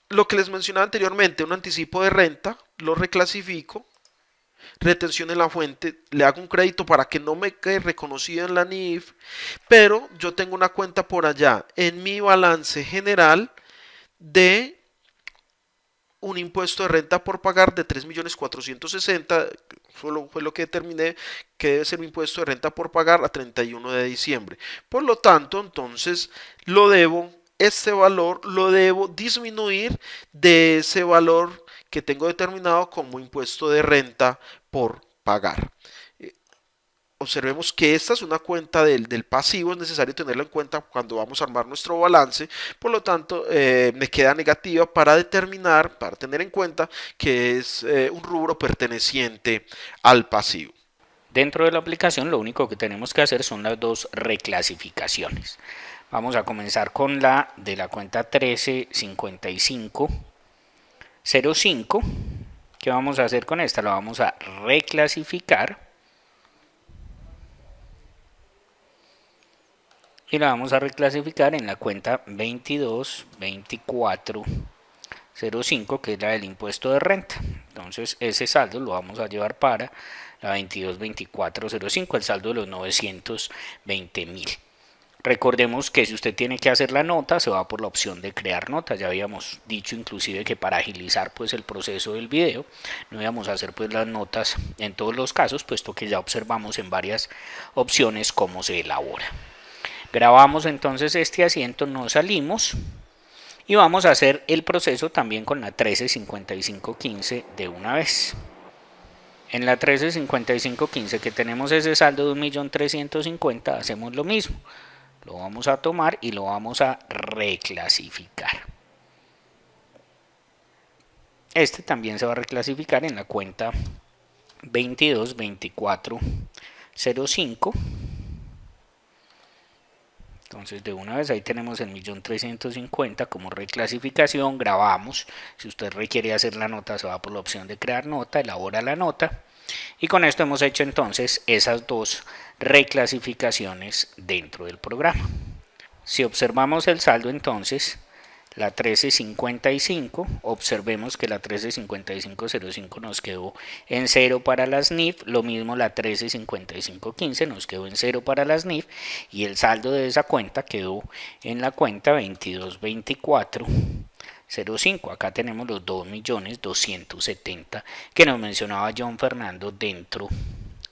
lo que les mencionaba anteriormente, un anticipo de renta, lo reclasifico, retención en la fuente, le hago un crédito para que no me quede reconocido en la NIF, pero yo tengo una cuenta por allá en mi balance general de un impuesto de renta por pagar de 3.460.000, fue lo que determiné que debe ser un impuesto de renta por pagar a 31 de diciembre. Por lo tanto, entonces lo debo, este valor lo debo disminuir de ese valor que tengo determinado como impuesto de renta por pagar. Observemos que esta es una cuenta del pasivo, es necesario tenerla en cuenta cuando vamos a armar nuestro balance, por lo tanto me queda negativa para determinar, para tener en cuenta que es un rubro perteneciente al pasivo. Dentro de la aplicación lo único que tenemos que hacer son las dos reclasificaciones. Vamos a comenzar con la de la cuenta 135505. ¿Qué vamos a hacer con esta? La vamos a reclasificar y la vamos a reclasificar en la cuenta 222405, que es la del impuesto de renta. Entonces ese saldo lo vamos a llevar para la 222405, el saldo de los 920.000. Recordemos que si usted tiene que hacer la nota, se va por la opción de crear nota. Ya habíamos dicho inclusive que para agilizar pues el proceso del video no íbamos a hacer pues las notas en todos los casos, puesto que ya observamos en varias opciones cómo se elabora. Grabamos entonces este asiento, nos salimos y vamos a hacer el proceso también con la 135515 de una vez. En la 135515 que tenemos ese saldo de 1.350.000, hacemos lo mismo. Lo vamos a tomar y lo vamos a reclasificar. Este también se va a reclasificar en la cuenta 222405. Entonces de una vez ahí tenemos el 1.350.000 como reclasificación, grabamos. Si usted requiere hacer la nota, se va por la opción de crear nota, elabora la nota. Y con esto hemos hecho entonces esas dos reclasificaciones dentro del programa. Si observamos el saldo entonces, la 1355, observemos que la 135505 nos quedó en 0 para las NIF, lo mismo la 135515 nos quedó en 0 para las NIF y el saldo de esa cuenta quedó en la cuenta 222405. Acá tenemos los 2.270.000 que nos mencionaba John Fernando dentro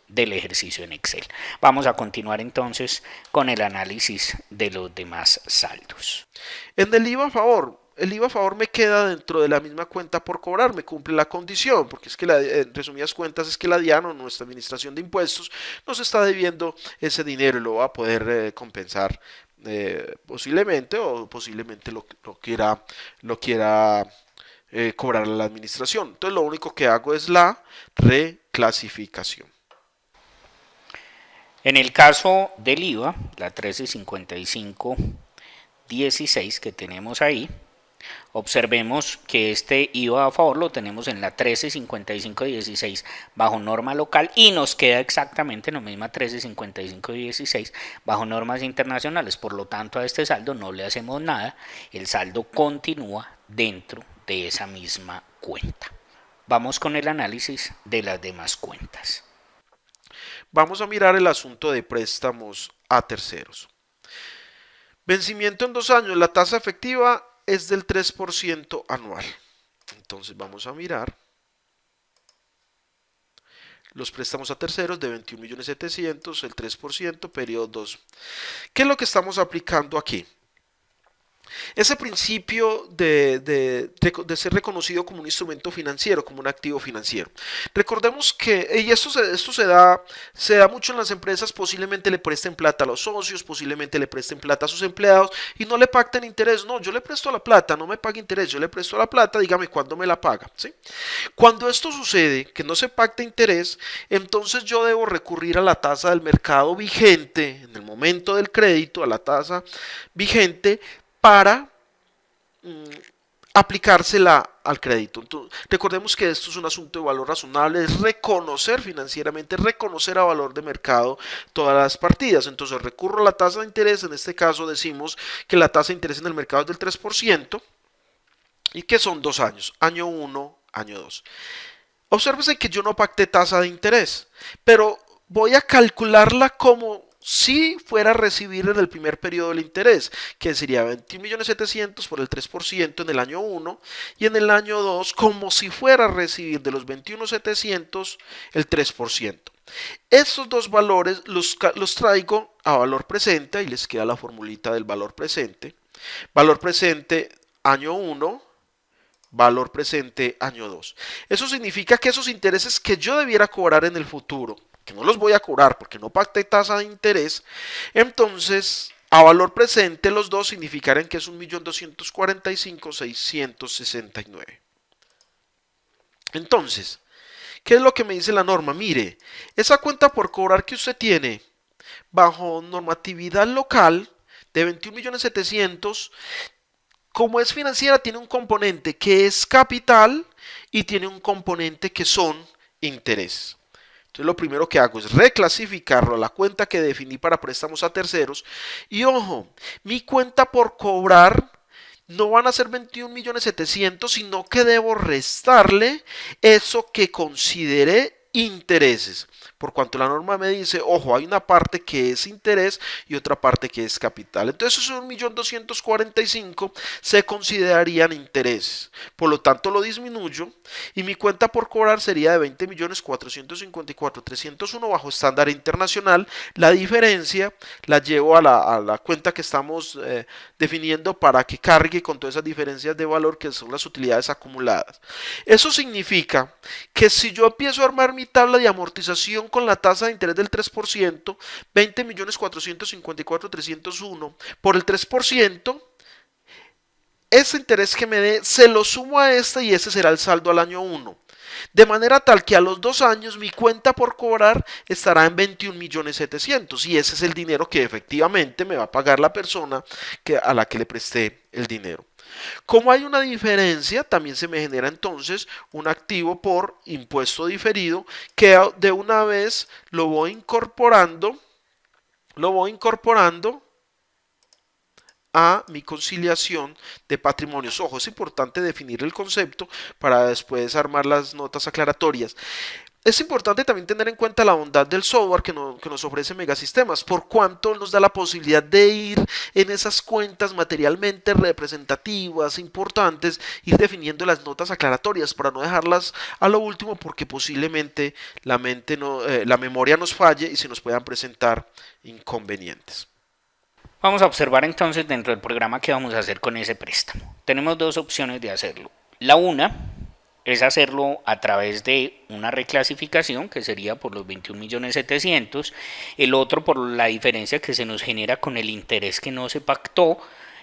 del ejercicio en Excel. Vamos a continuar entonces con el análisis de los demás saldos. En el IVA a favor me queda dentro de la misma cuenta por cobrar, me cumple la condición, porque es que en resumidas cuentas es que la DIAN, nuestra administración de impuestos, nos está debiendo ese dinero y lo va a poder compensar posiblemente o posiblemente lo quiera cobrar a la administración. Entonces lo único que hago es la reclasificación. En el caso del IVA, la 135516 que tenemos ahí, observemos que este IVA a favor lo tenemos en la 135516 bajo norma local y nos queda exactamente en la misma 135516 bajo normas internacionales. Por lo tanto, a este saldo no le hacemos nada, el saldo continúa dentro de esa misma cuenta. Vamos con el análisis de las demás cuentas. Vamos a mirar el asunto de préstamos a terceros. Vencimiento en 2 años, la tasa efectiva es del 3% anual. Entonces vamos a mirar los préstamos a terceros de 21.700.000, el 3%, periodo 2. ¿Qué es lo que estamos aplicando aquí? Ese principio de ser reconocido como un instrumento financiero, como un activo financiero. Recordemos que, y esto se da mucho en las empresas, posiblemente le presten plata a los socios, posiblemente le presten plata a sus empleados y no le pacten interés. No, yo le presto la plata, no me pague interés, yo le presto la plata, dígame cuándo me la paga. ¿Sí? Cuando esto sucede, que no se pacta interés, entonces yo debo recurrir a la tasa del mercado vigente en el momento del crédito, a la tasa vigente para aplicársela al crédito. Entonces, recordemos que esto es un asunto de valor razonable, es reconocer financieramente, reconocer a valor de mercado todas las partidas. Entonces recurro a la tasa de interés, en este caso decimos que la tasa de interés en el mercado es del 3%. y que son 2 años, año 1, año 2. Obsérvese que yo no pacté tasa de interés, pero voy a calcularla como si fuera a recibir en el primer periodo el interés, que sería 21.700.000 por el 3% en el año 1 y en el año 2 como si fuera a recibir de los 21.700.000 el 3%. Estos dos valores los traigo a valor presente y les queda la formulita del valor presente. Valor presente año 1, valor presente año 2. Eso significa que esos intereses que yo debiera cobrar en el futuro, que no los voy a cobrar porque no pacté tasa de interés, entonces a valor presente los dos significarán que es 1.245.669. Entonces, ¿qué es lo que me dice la norma? Mire, esa cuenta por cobrar que usted tiene bajo normatividad local de 21.700.000, como es financiera, tiene un componente que es capital y tiene un componente que son interés. Entonces lo primero que hago es reclasificarlo a la cuenta que definí para préstamos a terceros. Y ojo, mi cuenta por cobrar no van a ser 21.700.000, sino que debo restarle eso que consideré intereses. Por cuanto la norma me dice, ojo, hay una parte que es interés y otra parte que es capital. Entonces esos 1.245.000 se considerarían intereses. Por lo tanto lo disminuyo y mi cuenta por cobrar sería de 20.454.301 bajo estándar internacional. La diferencia la llevo a la cuenta que estamos definiendo para que cargue con todas esas diferencias de valor que son las utilidades acumuladas. Eso significa que si yo empiezo a armar mi tabla de amortización con la tasa de interés del 3%, 20.454.301 por el 3%, ese interés que me dé se lo sumo a este y ese será el saldo al año 1. De manera tal que a los 2 años mi cuenta por cobrar estará en 21.700.000 y ese es el dinero que efectivamente me va a pagar la persona a la que le presté el dinero. Como hay una diferencia, también se me genera entonces un activo por impuesto diferido que de una vez lo voy incorporando a mi conciliación de patrimonios. Ojo, es importante definir el concepto para después armar las notas aclaratorias. Es importante también tener en cuenta la bondad del software que nos ofrece Megasistemas, por cuanto nos da la posibilidad de ir en esas cuentas materialmente representativas, importantes, ir definiendo las notas aclaratorias para no dejarlas a lo último porque posiblemente la memoria nos falle y se nos puedan presentar inconvenientes. Vamos a observar entonces dentro del programa qué vamos a hacer con ese préstamo. Tenemos dos opciones de hacerlo. La una es hacerlo a través de una reclasificación que sería por los 21.700.000, el otro por la diferencia que se nos genera con el interés que no se pactó,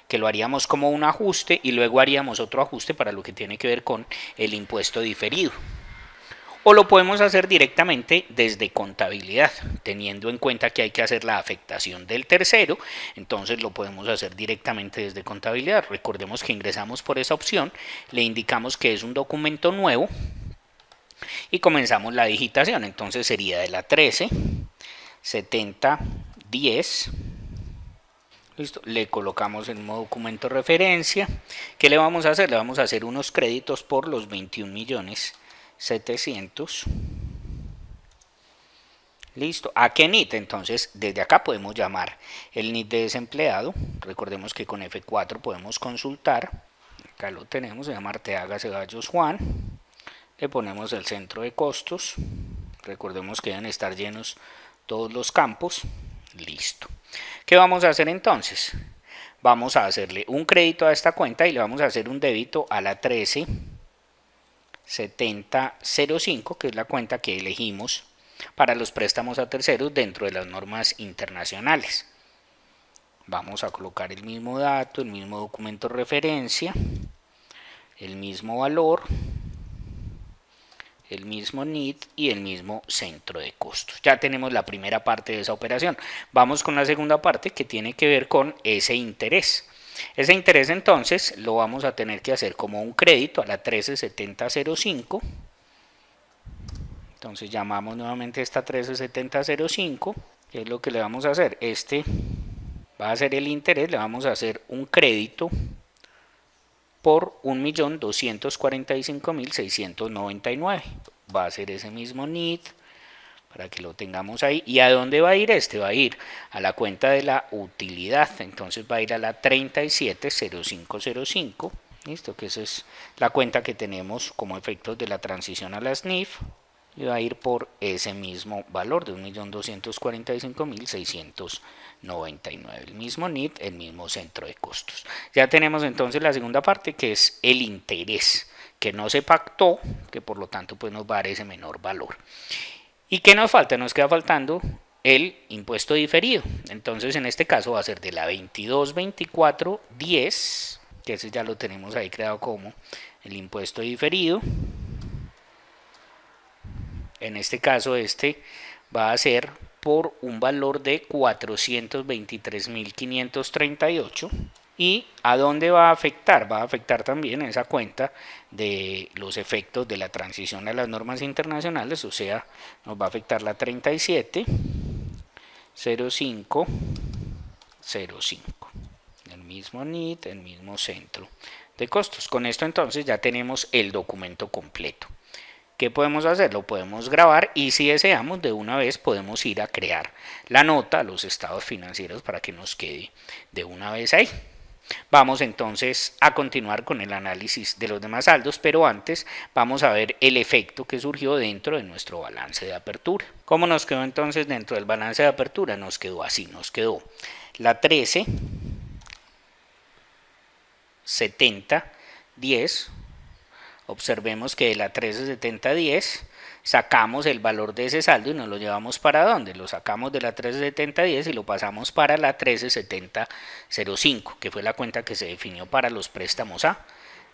que lo haríamos como un ajuste y luego haríamos otro ajuste para lo que tiene que ver con el impuesto diferido. O lo podemos hacer directamente desde contabilidad, teniendo en cuenta que hay que hacer la afectación del tercero, entonces lo podemos hacer directamente desde contabilidad. Recordemos que ingresamos por esa opción, le indicamos que es un documento nuevo y comenzamos la digitación. Entonces sería de la 13 70 10. Listo, le colocamos el nuevo documento de referencia. ¿Qué le vamos a hacer? Le vamos a hacer unos créditos por los 21.700.000. Listo. ¿A qué NIT? Entonces, desde acá podemos llamar el NIT de desempleado. Recordemos que con F4 podemos consultar. Acá lo tenemos, se llama Arteaga Ceballos Juan. Le ponemos el centro de costos. Recordemos que deben estar llenos todos los campos. Listo. ¿Qué vamos a hacer entonces? Vamos a hacerle un crédito a esta cuenta y le vamos a hacer un débito a la 13 7005, que es la cuenta que elegimos para los préstamos a terceros dentro de las normas internacionales. Vamos a colocar el mismo dato, el mismo documento de referencia, el mismo valor, el mismo NIT y el mismo centro de costos. Ya tenemos la primera parte de esa operación. Vamos con la segunda parte que tiene que ver con ese interés. Ese interés entonces lo vamos a tener que hacer como un crédito a la 137005. Entonces llamamos nuevamente esta 137005. ¿Qué es lo que le vamos a hacer? Este va a ser el interés, le vamos a hacer un crédito por 1.245.699. Va a ser ese mismo NID para que lo tengamos ahí. ¿Y a dónde va a ir este? Va a ir a la cuenta de la utilidad. Entonces va a ir a la 370505. Listo, que esa es la cuenta que tenemos como efectos de la transición a la SNIF. Y va a ir por ese mismo valor de 1.245.699. El mismo NID, el mismo centro de costos. Ya tenemos entonces la segunda parte, que es el interés, que no se pactó, que por lo tanto pues nos va a dar ese menor valor. ¿Y qué nos falta? Nos queda faltando el impuesto diferido. Entonces en este caso va a ser de la 222410, que ese ya lo tenemos ahí creado como el impuesto diferido. En este caso este va a ser por un valor de 423.538. ¿Y a dónde va a afectar? Va a afectar también esa cuenta de los efectos de la transición a las normas internacionales, o sea, nos va a afectar la 370505. El mismo NIT, el mismo centro de costos. Con esto entonces ya tenemos el documento completo. ¿Qué podemos hacer? Lo podemos grabar y si deseamos de una vez podemos ir a crear la nota, los estados financieros para que nos quede de una vez ahí. Vamos entonces a continuar con el análisis de los demás saldos, pero antes vamos a ver el efecto que surgió dentro de nuestro balance de apertura. ¿Cómo nos quedó entonces dentro del balance de apertura? Nos quedó así, nos quedó la 137010. Observemos que de la 137010 sacamos el valor de ese saldo y nos lo llevamos para ¿dónde? Lo sacamos de la 137010 y lo pasamos para la 137005, que fue la cuenta que se definió para los préstamos a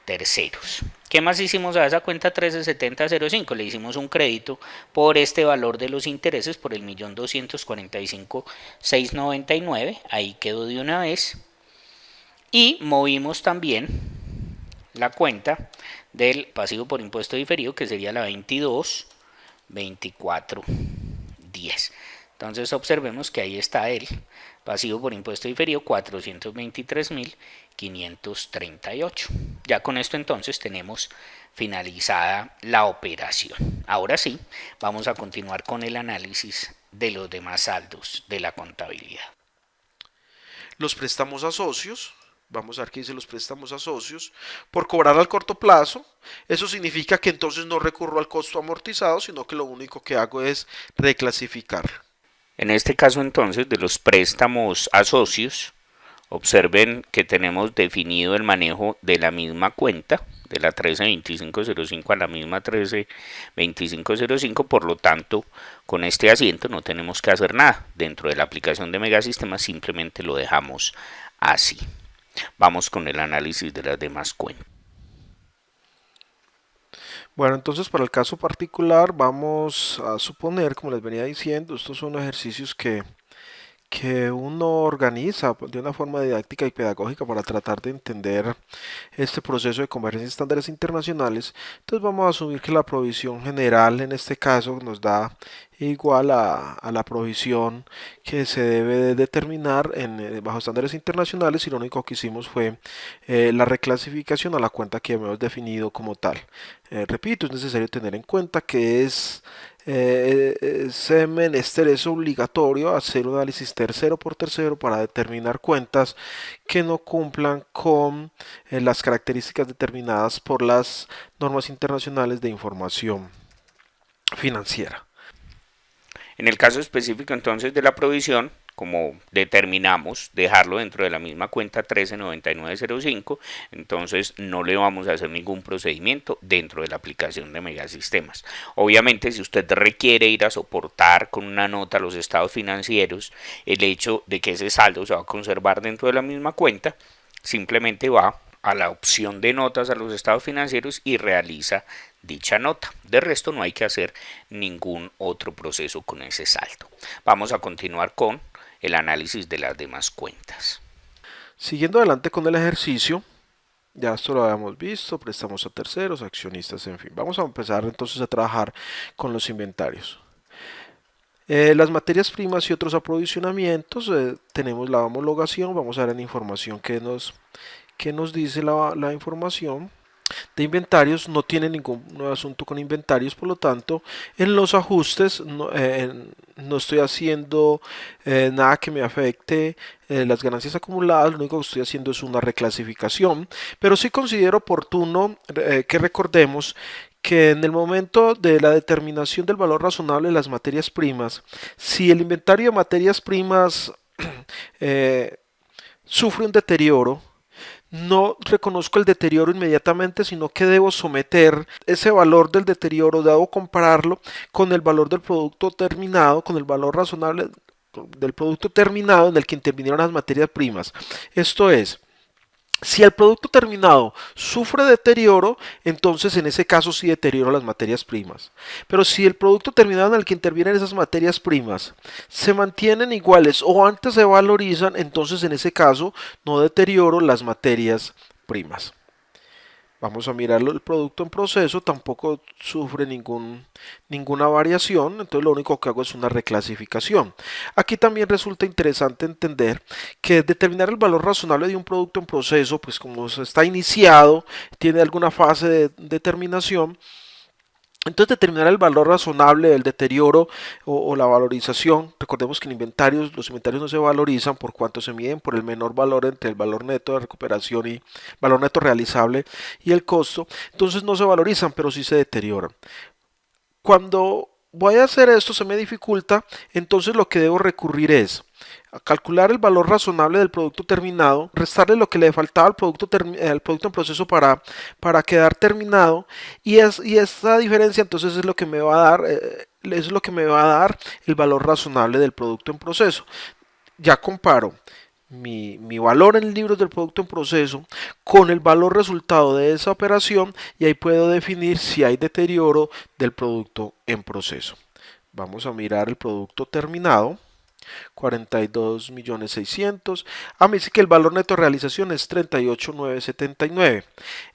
terceros. ¿Qué más hicimos a esa cuenta 137005? Le hicimos un crédito por este valor de los intereses por el 1.245.699, ahí quedó de una vez. Y movimos también la cuenta del pasivo por impuesto diferido, que sería la 222410. Entonces observemos que ahí está el pasivo por impuesto diferido 423.538. Ya con esto entonces tenemos finalizada la operación. Ahora sí, vamos a continuar con el análisis de los demás saldos de la contabilidad. Los préstamos a socios. Vamos a ver qué dice los préstamos a socios. Por cobrar al corto plazo, eso significa que entonces no recurro al costo amortizado, sino que lo único que hago es reclasificar. En este caso entonces de los préstamos a socios, observen que tenemos definido el manejo de la misma cuenta, de la 132505 a la misma 132505, por lo tanto, con este asiento no tenemos que hacer nada. Dentro de la aplicación de Megasistemas simplemente lo dejamos así. Vamos con el análisis de las demás cuentas. Bueno, entonces para el caso particular vamos a suponer, como les venía diciendo, estos son ejercicios que uno organiza de una forma didáctica y pedagógica para tratar de entender este proceso de convergencia de estándares internacionales. Entonces vamos a asumir que la provisión general en este caso nos da igual a la provisión que se debe de determinar bajo estándares internacionales, y lo único que hicimos fue la reclasificación a la cuenta que hemos definido como tal. Repito, es necesario tener en cuenta que ese menester es obligatorio hacer un análisis tercero por tercero para determinar cuentas que no cumplan con las características determinadas por las normas internacionales de información financiera. En el caso específico entonces de la provisión, como determinamos dejarlo dentro de la misma cuenta 139905, entonces no le vamos a hacer ningún procedimiento dentro de la aplicación de Megasistemas. Obviamente, si usted requiere ir a soportar con una nota los estados financieros el hecho de que ese saldo se va a conservar dentro de la misma cuenta, simplemente va a la opción de notas a los estados financieros y realiza dicha nota. De resto no hay que hacer ningún otro proceso con ese saldo. Vamos a continuar con el análisis de las demás cuentas. Siguiendo adelante con el ejercicio, ya esto lo habíamos visto, préstamos a terceros, accionistas, en fin. Vamos a empezar entonces a trabajar con los inventarios. Las materias primas y otros aprovisionamientos, tenemos la homologación. Vamos a ver en información ¿Qué nos dice la información? De inventarios no tiene ningún asunto con inventarios, por lo tanto en los ajustes no estoy haciendo nada que me afecte las ganancias acumuladas, lo único que estoy haciendo es una reclasificación, pero sí considero oportuno que recordemos que en el momento de la determinación del valor razonable de las materias primas, si el inventario de materias primas eh, sufre un deterioro, no reconozco el deterioro inmediatamente, sino que debo someter ese valor del deterioro, debo compararlo con el valor del producto terminado, con el valor razonable del producto terminado en el que intervinieron las materias primas. Esto es, si el producto terminado sufre deterioro, entonces en ese caso sí deterioro las materias primas. Pero si el producto terminado en el que intervienen esas materias primas se mantienen iguales o antes se valorizan, entonces en ese caso no deterioro las materias primas. Vamos a mirarlo, el producto en proceso tampoco sufre ninguna variación, entonces lo único que hago es una reclasificación. Aquí también resulta interesante entender que determinar el valor razonable de un producto en proceso, pues como está iniciado, tiene alguna fase de determinación, entonces determinar el valor razonable del deterioro o la valorización. Recordemos que en inventarios, los inventarios no se valorizan por cuanto se miden por el menor valor entre el valor neto de recuperación y valor neto realizable y el costo. Entonces no se valorizan, pero sí se deterioran. Cuando voy a hacer esto se me dificulta, entonces lo que debo recurrir es a calcular el valor razonable del producto terminado, restarle lo que le faltaba al producto en proceso para quedar terminado y esa diferencia entonces es lo que me va a dar es lo que me va a dar el valor razonable del producto en proceso. Ya comparo mi valor en libros del producto en proceso con el valor resultado de esa operación y ahí puedo definir si hay deterioro del producto en proceso. Vamos a mirar el producto terminado. 42.600.000. Me dice que el valor neto de realización es 38.979.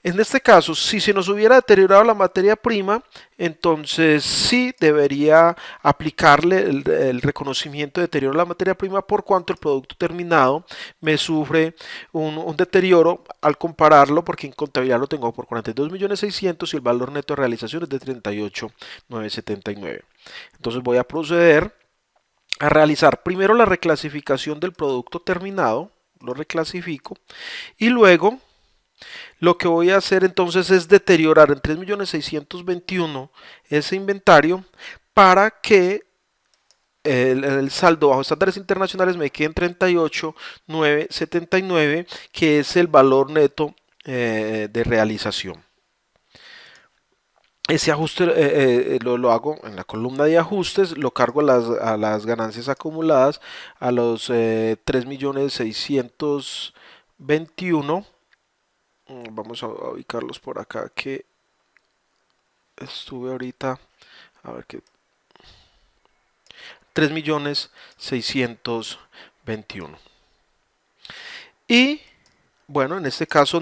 En este caso, si se nos hubiera deteriorado la materia prima, entonces sí debería aplicarle el reconocimiento de deterioro de la materia prima por cuanto el producto terminado me sufre un deterioro al compararlo, porque en contabilidad lo tengo por 42.600.000 y el valor neto de realización es de 38.979. Entonces voy a proceder a realizar primero la reclasificación del producto terminado, lo reclasifico, y luego lo que voy a hacer entonces es deteriorar en 3.621.000 ese inventario para que el saldo bajo estándares internacionales me quede en 38.979, que es el valor neto de realización. Ese ajuste lo hago en la columna de ajustes, lo cargo a las ganancias acumuladas, a los 3.621.000. Vamos a ubicarlos por acá que estuve ahorita, a ver qué, 3.621.000. Y bueno, en este caso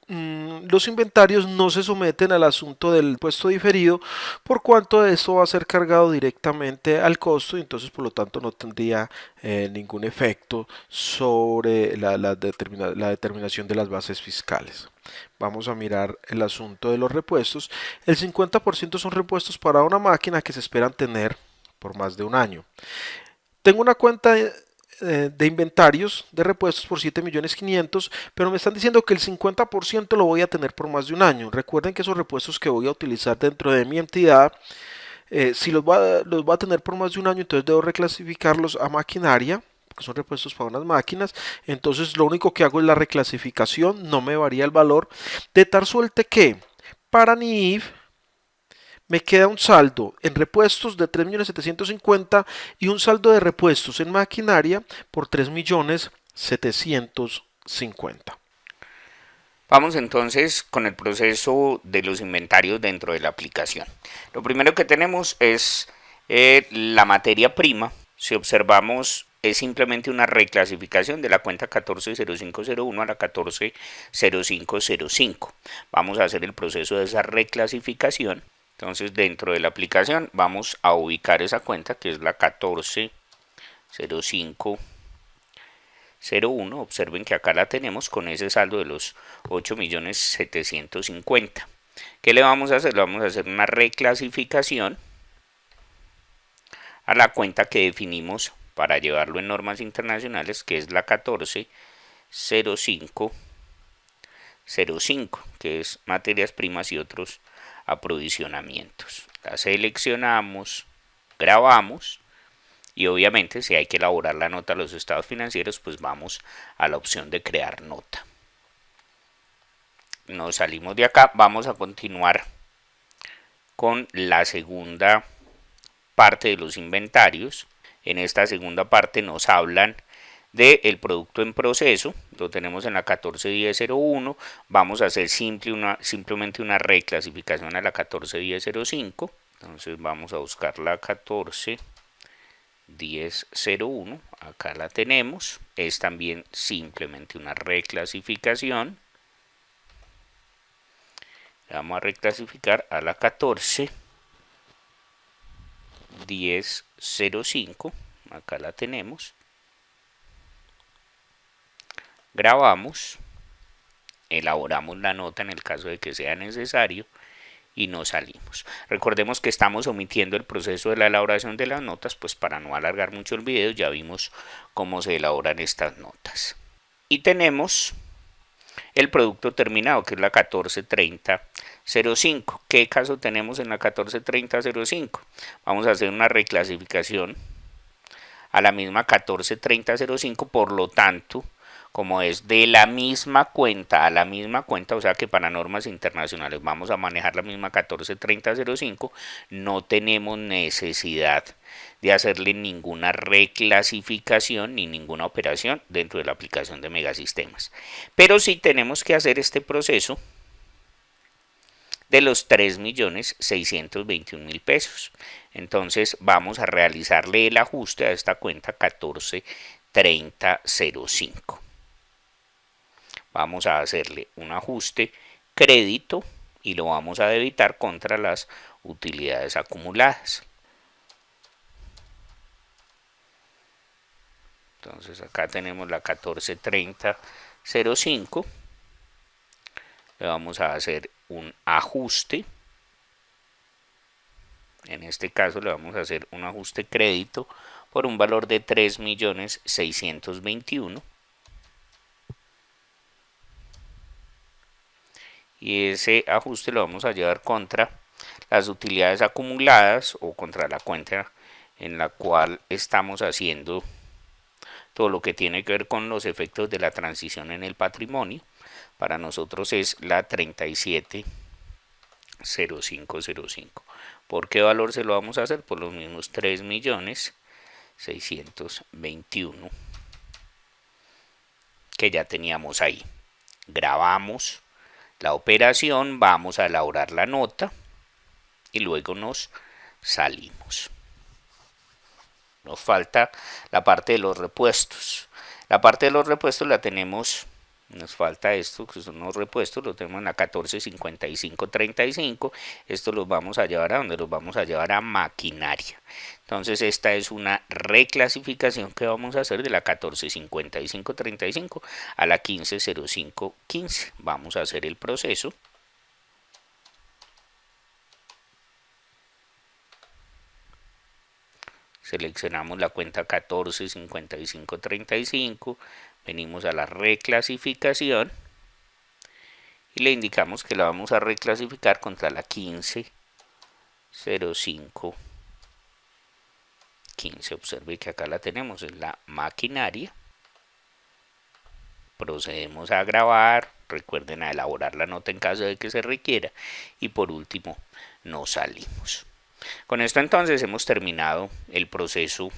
los inventarios no se someten al asunto del impuesto diferido por cuanto esto va a ser cargado directamente al costo y entonces por lo tanto no tendría ningún efecto sobre la determinación de las bases fiscales. Vamos a mirar el asunto de los repuestos. El 50% son repuestos para una máquina que se esperan tener por más de un año. Tengo una cuenta de inventarios de repuestos por 7.500.000, pero me están diciendo que el 50% lo voy a tener por más de un año. Recuerden que esos repuestos que voy a utilizar dentro de mi entidad, si los voy a tener por más de un año, entonces debo reclasificarlos a maquinaria, porque son repuestos para unas máquinas. Entonces lo único que hago es la reclasificación, no me varía el valor, de tal suerte que para NIIF me queda un saldo en repuestos de 3.750.000 y un saldo de repuestos en maquinaria por 3.750.000. Vamos entonces con el proceso de los inventarios dentro de la aplicación. Lo primero que tenemos es la materia prima. Si observamos, es simplemente una reclasificación de la cuenta 140501 a la 140505. Vamos a hacer el proceso de esa reclasificación. Entonces dentro de la aplicación vamos a ubicar esa cuenta que es la 140505 14.01, observen que acá la tenemos con ese saldo de los 8.750.000. ¿Qué le vamos a hacer? Le vamos a hacer una reclasificación a la cuenta que definimos para llevarlo en normas internacionales, que es la 14.05.05, que es materias primas y otros aprovisionamientos. La seleccionamos, grabamos y obviamente si hay que elaborar la nota a los estados financieros, pues vamos a la opción de crear nota. Nos salimos de acá, vamos a continuar con la segunda parte de los inventarios. En esta segunda parte nos hablan del producto en proceso, lo tenemos en la 14.10.01, vamos a hacer simplemente una reclasificación a la 14.10.05, entonces vamos a buscar la 14.10.01, acá la tenemos, es también simplemente una reclasificación, vamos a reclasificar a la 14.10.05, acá la tenemos, grabamos, elaboramos la nota en el caso de que sea necesario y nos salimos. Recordemos que estamos omitiendo el proceso de la elaboración de las notas, pues para no alargar mucho el video ya vimos cómo se elaboran estas notas. Y tenemos el producto terminado, que es la 14.30.05. ¿Qué caso tenemos en la 14.30.05? Vamos a hacer una reclasificación a la misma 14.30.05, por lo tanto, como es de la misma cuenta a la misma cuenta, o sea que para normas internacionales vamos a manejar la misma 14.30.05, no tenemos necesidad de hacerle ninguna reclasificación ni ninguna operación dentro de la aplicación de Megasistemas. Pero sí tenemos que hacer este proceso de los 3.621.000 pesos. Entonces vamos a realizarle el ajuste a esta cuenta 14.30.05. Vamos a hacerle un ajuste crédito y lo vamos a debitar contra las utilidades acumuladas. Entonces acá tenemos la 14.30.05. Le vamos a hacer un ajuste. En este caso le vamos a hacer un ajuste crédito por un valor de 3.621.000. Y ese ajuste lo vamos a llevar contra las utilidades acumuladas o contra la cuenta en la cual estamos haciendo todo lo que tiene que ver con los efectos de la transición en el patrimonio. Para nosotros es la 37.0505. ¿Por qué valor se lo vamos a hacer? Por los mismos 3.621.000 que ya teníamos ahí. Grabamos la operación, vamos a elaborar la nota y luego nos salimos. Nos falta la parte de los repuestos. La parte de los repuestos la tenemos, nos falta esto, que son los repuestos, lo tenemos en la 14.55.35. Esto los vamos a llevar a donde los vamos a llevar a maquinaria. Entonces esta es una reclasificación que vamos a hacer de la 14.55.35 a la 15.05.15. Vamos a hacer el proceso. Seleccionamos la cuenta 14.55.35, venimos a la reclasificación y le indicamos que la vamos a reclasificar contra la 15.05.15. Observe que acá la tenemos en la maquinaria. Procedemos a grabar, recuerden a elaborar la nota en caso de que se requiera y por último nos salimos. Con esto entonces hemos terminado el proceso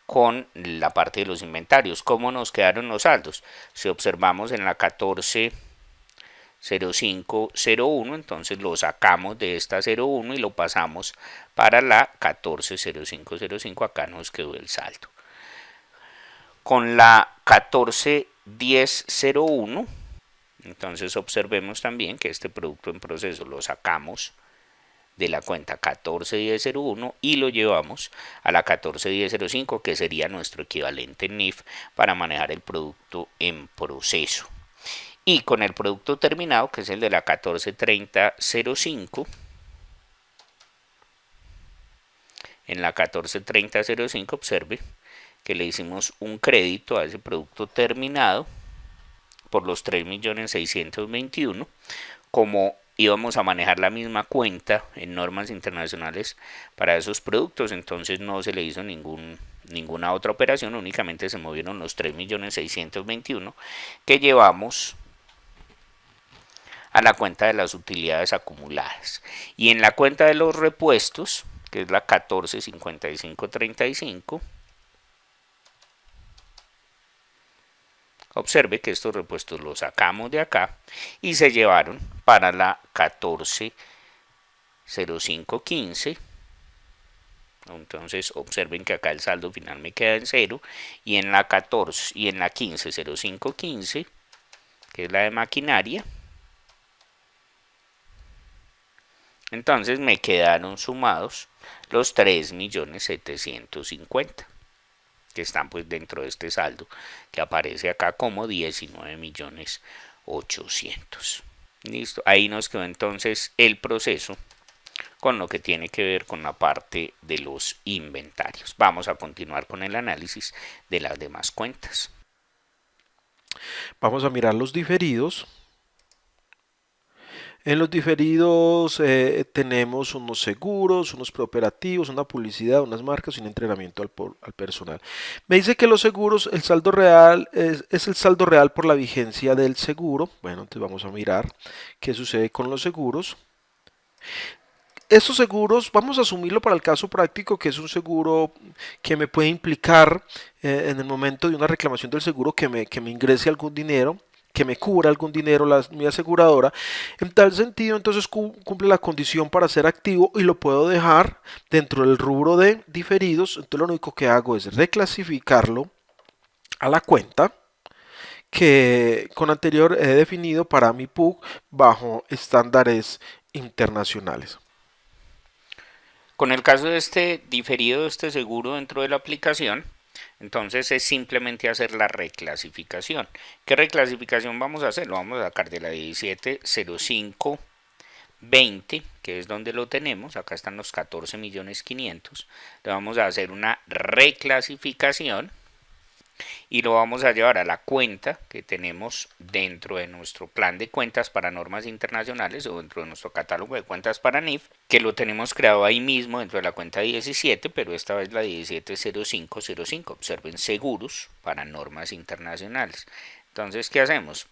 con la parte de los inventarios. ¿Cómo nos quedaron los saldos? Si observamos en la 14.05.01, entonces lo sacamos de esta 01 y lo pasamos para la 14.05.05, acá nos quedó el saldo. Con la 14.10.01, entonces observemos también que este producto en proceso lo sacamos de la cuenta 141001 y lo llevamos a la 141005, que sería nuestro equivalente en NIF para manejar el producto en proceso. Y con el producto terminado, que es el de la 143005, en la 143005 observe que le hicimos un crédito a ese producto terminado por los 3.621.000. Como íbamos a manejar la misma cuenta en normas internacionales para esos productos, entonces no se le hizo ninguna otra operación, únicamente se movieron los 3.621.000 que llevamos a la cuenta de las utilidades acumuladas. Y en la cuenta de los repuestos, que es la 145535, observe que estos repuestos los sacamos de acá y se llevaron para la 140515. Entonces observen que acá el saldo final me queda en 0 y en la 150515, que es la de maquinaria, entonces me quedaron sumados los 3.750.000, que están pues dentro de este saldo que aparece acá como 19.800.000. Listo, ahí nos quedó entonces el proceso con lo que tiene que ver con la parte de los inventarios. Vamos a continuar con el análisis de las demás cuentas. Vamos a mirar los diferidos. En los diferidos tenemos unos seguros, unos preoperativos, una publicidad, unas marcas y un entrenamiento al personal. Me dice que los seguros, el saldo real es el saldo real por la vigencia del seguro. Bueno, entonces vamos a mirar qué sucede con los seguros. Estos seguros, vamos a asumirlo para el caso práctico, que es un seguro que me puede implicar en el momento de una reclamación del seguro que me ingrese algún dinero, que me cubra algún dinero mi aseguradora. En tal sentido, entonces cumple la condición para ser activo y lo puedo dejar dentro del rubro de diferidos. Entonces lo único que hago es reclasificarlo a la cuenta que con anterior he definido para mi PUC bajo estándares internacionales. Con el caso de este diferido, de este seguro dentro de la aplicación, entonces es simplemente hacer la reclasificación. ¿Qué reclasificación vamos a hacer? Lo vamos a sacar de la 170520, que es donde lo tenemos. Acá están los 14.500.000. Le vamos a hacer una reclasificación y lo vamos a llevar a la cuenta que tenemos dentro de nuestro plan de cuentas para normas internacionales o dentro de nuestro catálogo de cuentas para NIF, que lo tenemos creado ahí mismo dentro de la cuenta 17, pero esta vez la 170505. Observen, seguros para normas internacionales. Entonces, ¿qué hacemos?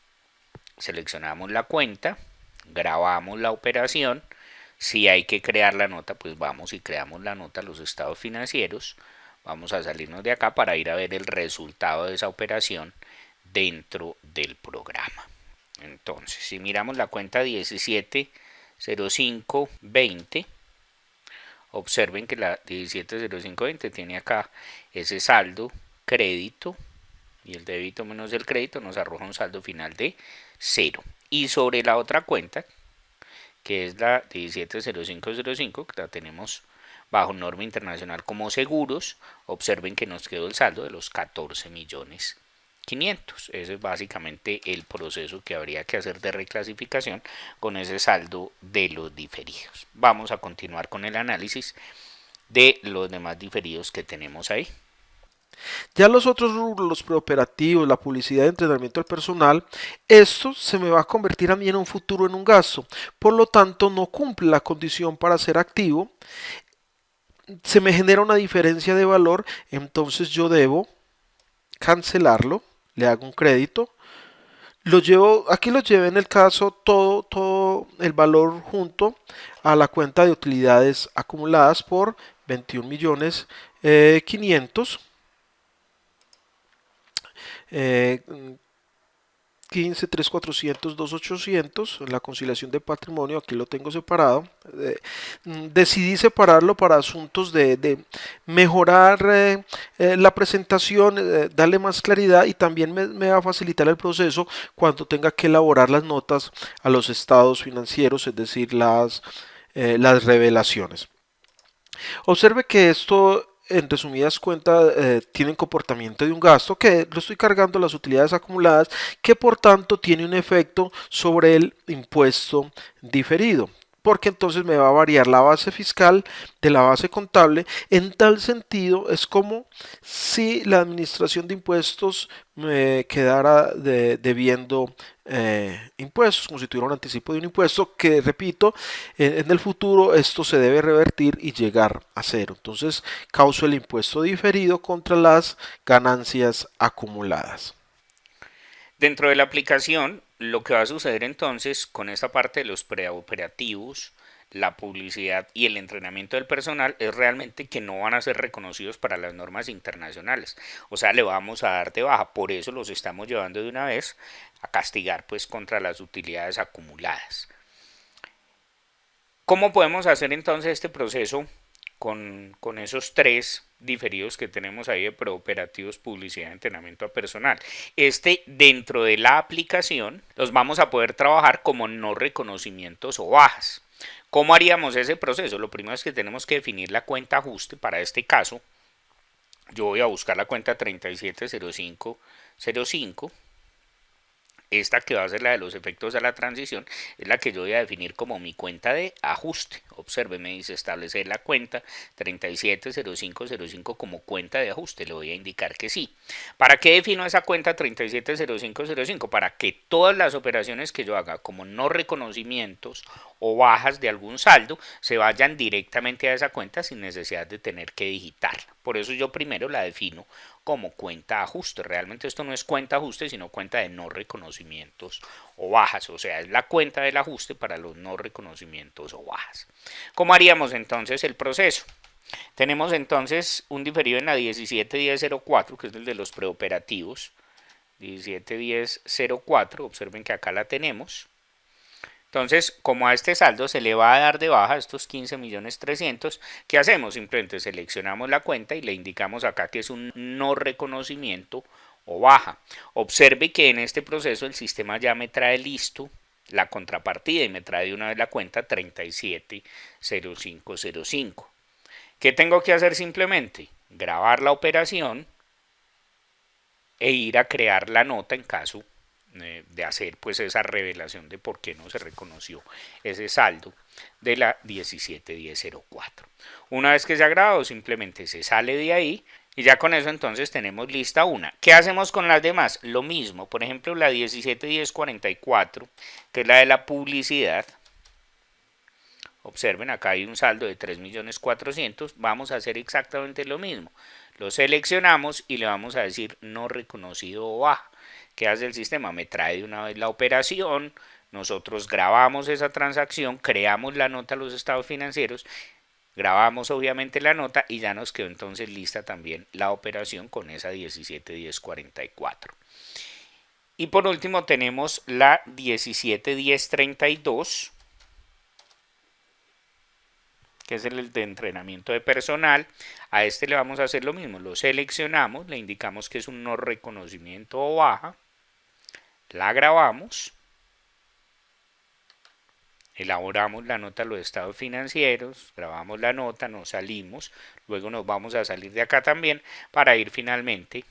Seleccionamos la cuenta, grabamos la operación. Si hay que crear la nota, pues vamos y creamos la nota, los estados financieros. Vamos a salirnos de acá para ir a ver el resultado de esa operación dentro del programa. Entonces, si miramos la cuenta 170520, observen que la 170520 tiene acá ese saldo crédito y el débito menos el crédito nos arroja un saldo final de 0. Y sobre la otra cuenta, que es la 170505, que la tenemos bajo norma internacional como seguros, observen que nos quedó el saldo de los 14.500.000. Ese es básicamente el proceso que habría que hacer de reclasificación con ese saldo de los diferidos. Vamos a continuar con el análisis de los demás diferidos que tenemos ahí. Ya los otros rubros, los preoperativos, la publicidad de entrenamiento al personal, esto se me va a convertir a mí en un futuro en un gasto. Por lo tanto, no cumple la condición para ser activo. Se me genera una diferencia de valor, entonces yo debo cancelarlo, le hago un crédito, aquí lo llevé en el caso todo el valor junto a la cuenta de utilidades acumuladas por 21.500.000. 15, 3, 400, 2, 800, la conciliación de patrimonio, aquí lo tengo separado. Decidí separarlo para asuntos de mejorar la presentación, darle más claridad y también me va a facilitar el proceso cuando tenga que elaborar las notas a los estados financieros, es decir, las las revelaciones. Observe que esto, en resumidas cuentas, tiene un comportamiento de un gasto que lo estoy cargando a las utilidades acumuladas, que por tanto tiene un efecto sobre el impuesto diferido, porque entonces me va a variar la base fiscal de la base contable. En tal sentido, es como si la administración de impuestos me quedara debiendo impuestos, como si tuviera un anticipo de un impuesto que, repito, en el futuro esto se debe revertir y llegar a cero. Entonces, causo el impuesto diferido contra las ganancias acumuladas. Dentro de la aplicación, lo que va a suceder entonces con esta parte de los preoperativos, la publicidad y el entrenamiento del personal es realmente que no van a ser reconocidos para las normas internacionales. O sea, le vamos a dar de baja. Por eso los estamos llevando de una vez a castigar pues contra las utilidades acumuladas. ¿Cómo podemos hacer entonces este proceso con esos tres diferidos que tenemos ahí de preoperativos, publicidad, entrenamiento a personal? Dentro de la aplicación los vamos a poder trabajar como no reconocimientos o bajas. ¿Cómo haríamos ese proceso? Lo primero es que tenemos que definir la cuenta ajuste. Para este caso, yo voy a buscar la cuenta 370505. Esta que va a ser la de los efectos de la transición es la que yo voy a definir como mi cuenta de ajuste. Observe, me dice establecer la cuenta 370505 como cuenta de ajuste. Le voy a indicar que sí. ¿Para qué defino esa cuenta 370505? Para que todas las operaciones que yo haga como no reconocimientos o bajas de algún saldo se vayan directamente a esa cuenta sin necesidad de tener que digitarla. Por eso yo primero la defino como cuenta ajuste. Realmente esto no es cuenta ajuste, sino cuenta de no reconocimientos o bajas. O sea, es la cuenta del ajuste para los no reconocimientos o bajas. ¿Cómo haríamos entonces el proceso? Tenemos entonces un diferido en la 171004, que es el de los preoperativos. 171004, observen que acá la tenemos. Entonces, como a este saldo se le va a dar de baja estos 15.300.000, ¿qué hacemos? Simplemente seleccionamos la cuenta y le indicamos acá que es un no reconocimiento o baja. Observe que en este proceso el sistema ya me trae listo la contrapartida y me trae de una vez la cuenta 370505. ¿Qué tengo que hacer simplemente? Grabar la operación e ir a crear la nota en caso de hacer pues esa revelación de por qué no se reconoció ese saldo de la 171004. Una vez que se ha grabado, simplemente se sale de ahí y ya con eso entonces tenemos lista una. ¿Qué hacemos con las demás? Lo mismo, por ejemplo la 171044, que es la de la publicidad. Observen, acá hay un saldo de 3.400.000. Vamos a hacer exactamente lo mismo. Lo seleccionamos y le vamos a decir no reconocido o baja. ¿Qué hace el sistema? Me trae de una vez la operación. Nosotros grabamos esa transacción, creamos la nota a los estados financieros, grabamos obviamente la nota y ya nos quedó entonces lista también la operación con esa 171044. Y por último tenemos la 171032, que es el de entrenamiento de personal. A este le vamos a hacer lo mismo, lo seleccionamos, le indicamos que es un no reconocimiento o baja, la grabamos, elaboramos la nota a los estados financieros, grabamos la nota, nos salimos, luego nos vamos a salir de acá también para ir finalmente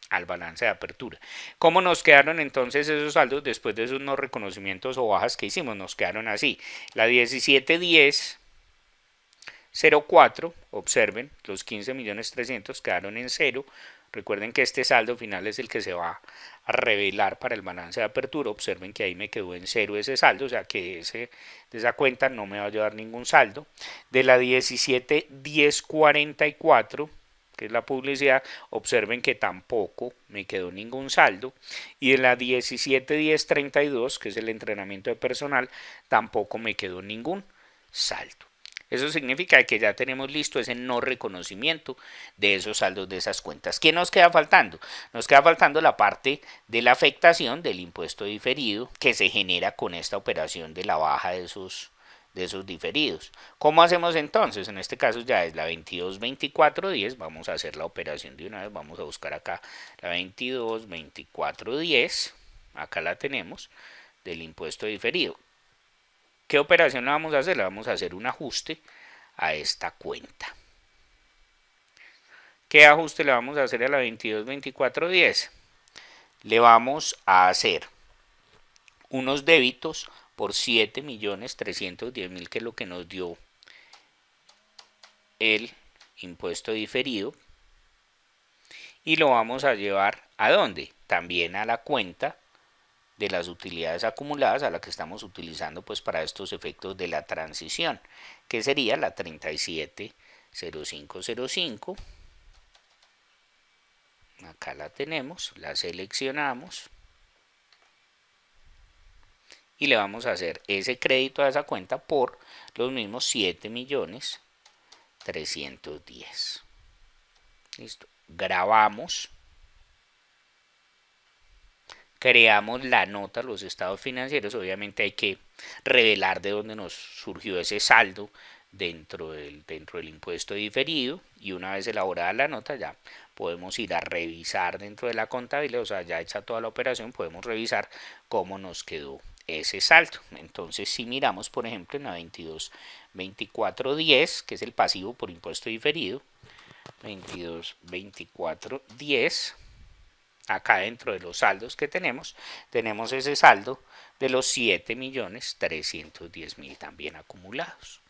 al balance de apertura. ¿Cómo nos quedaron entonces esos saldos después de esos no reconocimientos o bajas que hicimos? Nos quedaron así. La 171004, observen, los 15.300.000 quedaron en cero. Recuerden que este saldo final es el que se va a revelar para el balance de apertura. Observen que ahí me quedó en cero ese saldo, o sea que de esa cuenta no me va a llevar ningún saldo. De la 171044, que es la publicidad, observen que tampoco me quedó ningún saldo. Y de la 171032, que es el entrenamiento de personal, tampoco me quedó ningún saldo. Eso significa que ya tenemos listo ese no reconocimiento de esos saldos de esas cuentas. ¿Qué nos queda faltando? Nos queda faltando la parte de la afectación del impuesto diferido que se genera con esta operación de la baja de esos diferidos. ¿Cómo hacemos entonces? En este caso ya es la 222410. Vamos a hacer la operación de una vez. Vamos a buscar acá la 222410. Acá la tenemos del impuesto diferido. ¿Qué operación le vamos a hacer? Le vamos a hacer un ajuste a esta cuenta. ¿Qué ajuste le vamos a hacer a la 222410? Le vamos a hacer unos débitos por 7.310.000, que es lo que nos dio el impuesto diferido, y lo vamos a llevar ¿a dónde? También a la cuenta de las utilidades acumuladas, a la que estamos utilizando pues para estos efectos de la transición, que sería la 370505. Acá la tenemos, la seleccionamos y le vamos a hacer ese crédito a esa cuenta por los mismos 7.310.000. Listo. Grabamos, creamos la nota, los estados financieros. Obviamente hay que revelar de dónde nos surgió ese saldo dentro del impuesto diferido, y una vez elaborada la nota ya podemos ir a revisar dentro de la contabilidad, o sea, ya hecha toda la operación, podemos revisar cómo nos quedó ese saldo. Entonces, si miramos, por ejemplo, en la 222410, que es el pasivo por impuesto diferido, 222410, acá dentro de los saldos que tenemos ese saldo de los 7.310.000 también acumulados.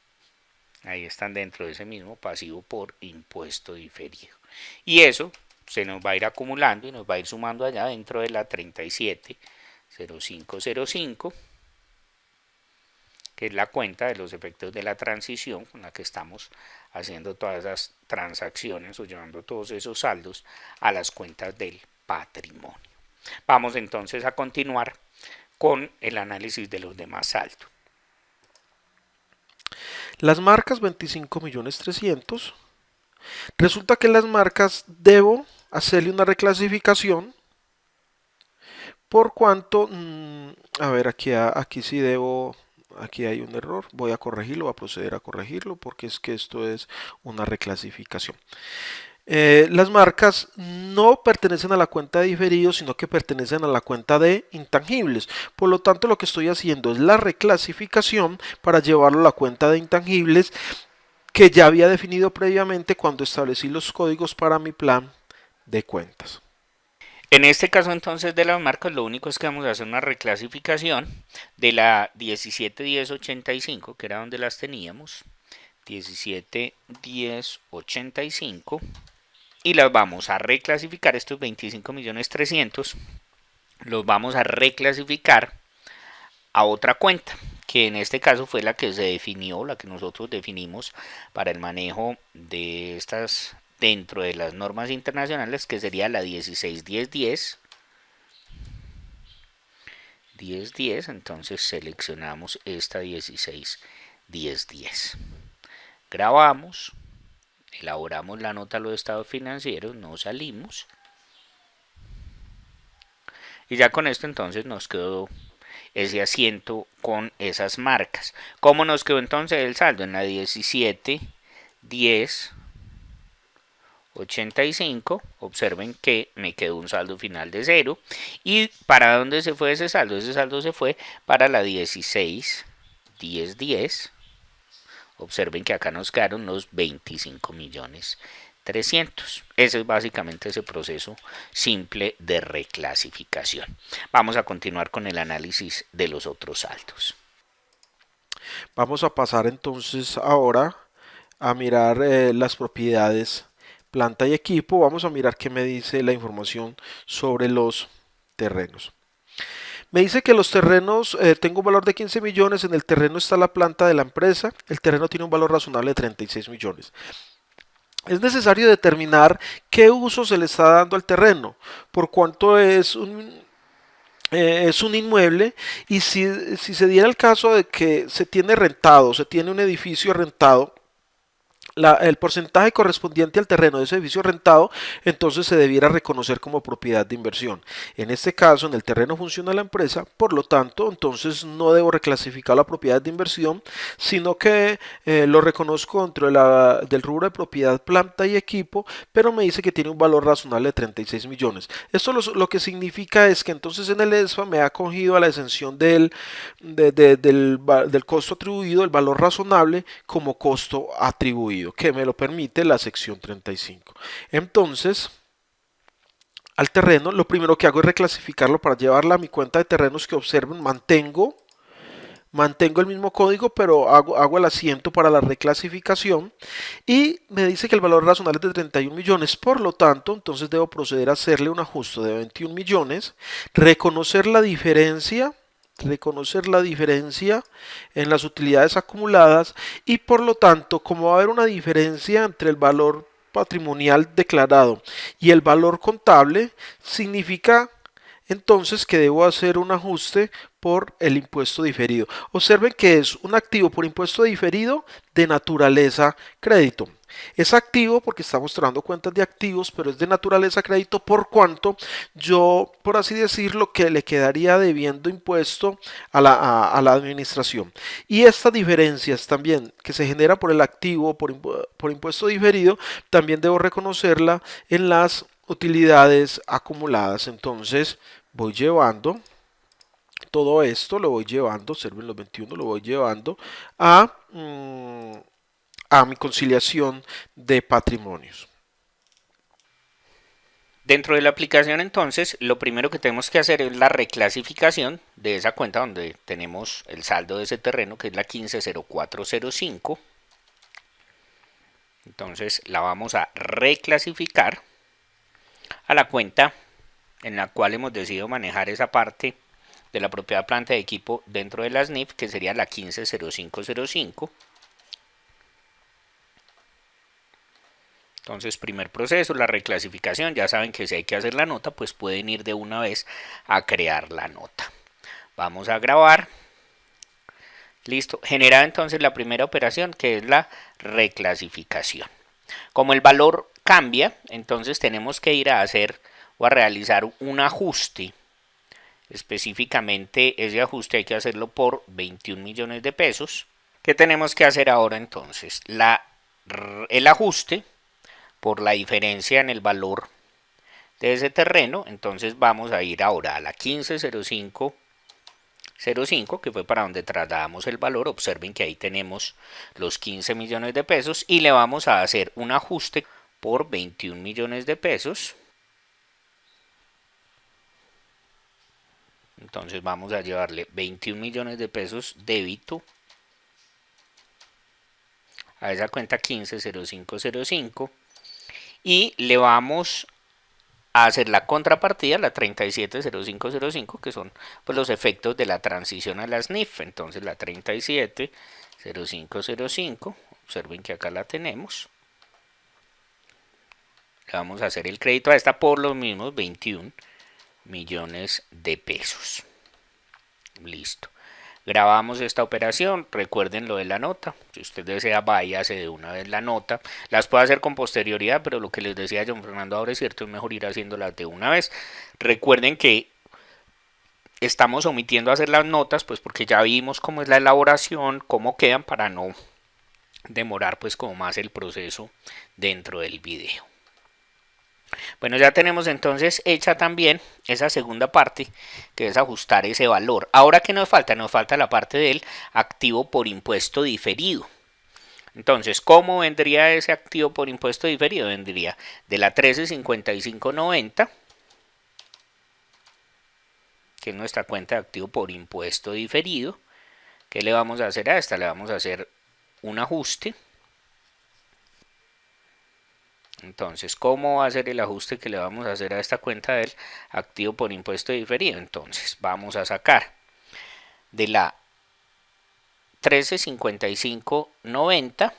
Ahí están dentro de ese mismo pasivo por impuesto diferido. Y eso se nos va a ir acumulando y nos va a ir sumando allá dentro de la 370505, que es la cuenta de los efectos de la transición con la que estamos haciendo todas esas transacciones o llevando todos esos saldos a las cuentas del patrimonio. Vamos entonces a continuar con el análisis de los demás saldos. Las marcas 25.300.000. Resulta que las marcas debo hacerle una reclasificación por cuanto, a ver, aquí sí debo, aquí hay un error, voy a corregirlo, voy a proceder a corregirlo porque es que esto es una reclasificación. Las marcas no pertenecen a la cuenta de diferidos, sino que pertenecen a la cuenta de intangibles. Por lo tanto, lo que estoy haciendo es la reclasificación para llevarlo a la cuenta de intangibles que ya había definido previamente cuando establecí los códigos para mi plan de cuentas. En este caso entonces de las marcas, lo único es que vamos a hacer una reclasificación de la 171085, que era donde las teníamos, 171085, y las vamos a reclasificar, estos 25.300.000, los vamos a reclasificar a otra cuenta, que en este caso fue la que se definió, la que nosotros definimos para el manejo de estas dentro de las normas internacionales, que sería la 161010. Entonces seleccionamos esta 161010. Grabamos, elaboramos la nota a los estados financieros, nos salimos. Y ya con esto entonces nos quedó ese asiento con esas marcas. ¿Cómo nos quedó entonces el saldo? En la 171085, observen que me quedó un saldo final de 0. ¿Y para dónde se fue ese saldo? Ese saldo se fue para la 161010. Observen que acá nos quedaron los 25.300.000. Ese es básicamente ese proceso simple de reclasificación. Vamos a continuar con el análisis de los otros saldos. Vamos a pasar entonces ahora a mirar las propiedades planta y equipo. Vamos a mirar qué me dice la información sobre los terrenos. Me dice que los terrenos, tengo un valor de 15 millones, en el terreno está la planta de la empresa, el terreno tiene un valor razonable de 36 millones. Es necesario determinar qué uso se le está dando al terreno, por cuánto es un inmueble, y si se diera el caso de que se tiene rentado, se tiene un edificio rentado el porcentaje correspondiente al terreno de ese edificio rentado, entonces se debiera reconocer como propiedad de inversión. En este caso, en el terreno funciona la empresa, por lo tanto, entonces no debo reclasificar la propiedad de inversión, sino que lo reconozco dentro del rubro de propiedad, planta y equipo, pero me dice que tiene un valor razonable de 36 millones. Esto lo que significa es que entonces en el ESFA me ha acogido a la exención del costo atribuido, el valor razonable como costo atribuido, que me lo permite la sección 35. Entonces, al terreno, lo primero que hago es reclasificarlo para llevarla a mi cuenta de terrenos que observen, mantengo el mismo código, pero hago el asiento para la reclasificación y me dice que el valor razonable es de 31 millones, por lo tanto, entonces debo proceder a hacerle un ajuste de 21 millones, reconocer la diferencia en las utilidades acumuladas y por lo tanto, como va a haber una diferencia entre el valor patrimonial declarado y el valor contable, significa entonces que debo hacer un ajuste por el impuesto diferido. Observen que es un activo por impuesto diferido de naturaleza crédito. Es activo porque está mostrando cuentas de activos, pero es de naturaleza crédito por cuanto yo, por así decirlo, que le quedaría debiendo impuesto a la administración. Y estas diferencias también que se generan por el activo, por impuesto diferido, también debo reconocerla en las utilidades acumuladas. Entonces voy llevando todo esto, lo voy llevando, observen los 21, lo voy llevando a, a mi conciliación de patrimonios. Dentro de la aplicación entonces, lo primero que tenemos que hacer es la reclasificación de esa cuenta donde tenemos el saldo de ese terreno, que es la 150405. Entonces la vamos a reclasificar a la cuenta en la cual hemos decidido manejar esa parte de la propiedad planta de equipo dentro de la SNIF, que sería la 150505. Entonces, primer proceso, la reclasificación. Ya saben que si hay que hacer la nota, pues pueden ir de una vez a crear la nota. Vamos a grabar. Listo. Genera entonces la primera operación, que es la reclasificación. Como el valor cambia, entonces tenemos que ir a hacer o a realizar un ajuste. Específicamente ese ajuste hay que hacerlo por 21 millones de pesos. ¿Qué tenemos que hacer ahora entonces? El ajuste por la diferencia en el valor de ese terreno. Entonces vamos a ir ahora a la 150505, que fue para donde trasladamos el valor. Observen que ahí tenemos los 15 millones de pesos y le vamos a hacer un ajuste por 21 millones de pesos. Entonces vamos a llevarle 21 millones de pesos débito a esa cuenta 150505 y le vamos a hacer la contrapartida, la 370505, que son pues, los efectos de la transición a la SNIF. Entonces la 370505, observen que acá la tenemos. Le vamos a hacer el crédito a esta por los mismos 21 millones de pesos. Listo. Grabamos esta operación, recuerden lo de la nota, si usted desea váyase de una vez la nota, las puede hacer con posterioridad, pero lo que les decía John Fernando ahora es cierto, es mejor ir haciéndolas de una vez. Recuerden que estamos omitiendo hacer las notas, pues porque ya vimos cómo es la elaboración, cómo quedan, para no demorar pues como más el proceso dentro del video. Bueno, ya tenemos entonces hecha también esa segunda parte, que es ajustar ese valor. Ahora, ¿qué nos falta? Nos falta la parte del activo por impuesto diferido. Entonces, ¿cómo vendría ese activo por impuesto diferido? Vendría de la 135590, que es nuestra cuenta de activo por impuesto diferido. ¿Qué le vamos a hacer a esta? Le vamos a hacer un ajuste. Entonces, ¿cómo va a ser el ajuste que le vamos a hacer a esta cuenta del activo por impuesto diferido? Entonces, vamos a sacar de la 135590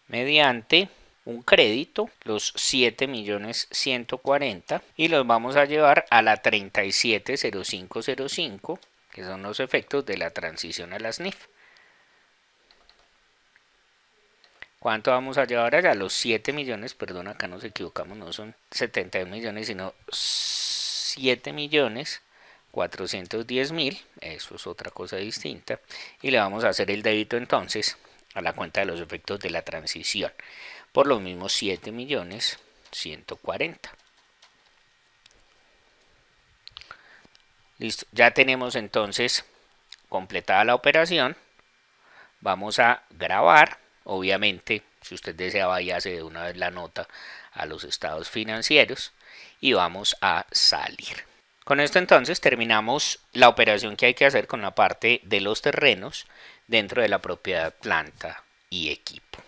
mediante un crédito los 7.140.000 y los vamos a llevar a la 370505, que son los efectos de la transición a la SNIF. ¿Cuánto vamos a llevar allá? Los 7 millones, perdón, acá nos equivocamos, no son 71 millones, sino 7 millones 410 mil, eso es otra cosa distinta, y le vamos a hacer el débito entonces a la cuenta de los efectos de la transición, por los mismos 7 millones 140. Listo, ya tenemos entonces completada la operación. Vamos a grabar, obviamente, si usted desea váyase de una vez la nota a los estados financieros y vamos a salir. Con esto entonces terminamos la operación que hay que hacer con la parte de los terrenos dentro de la propiedad planta y equipo.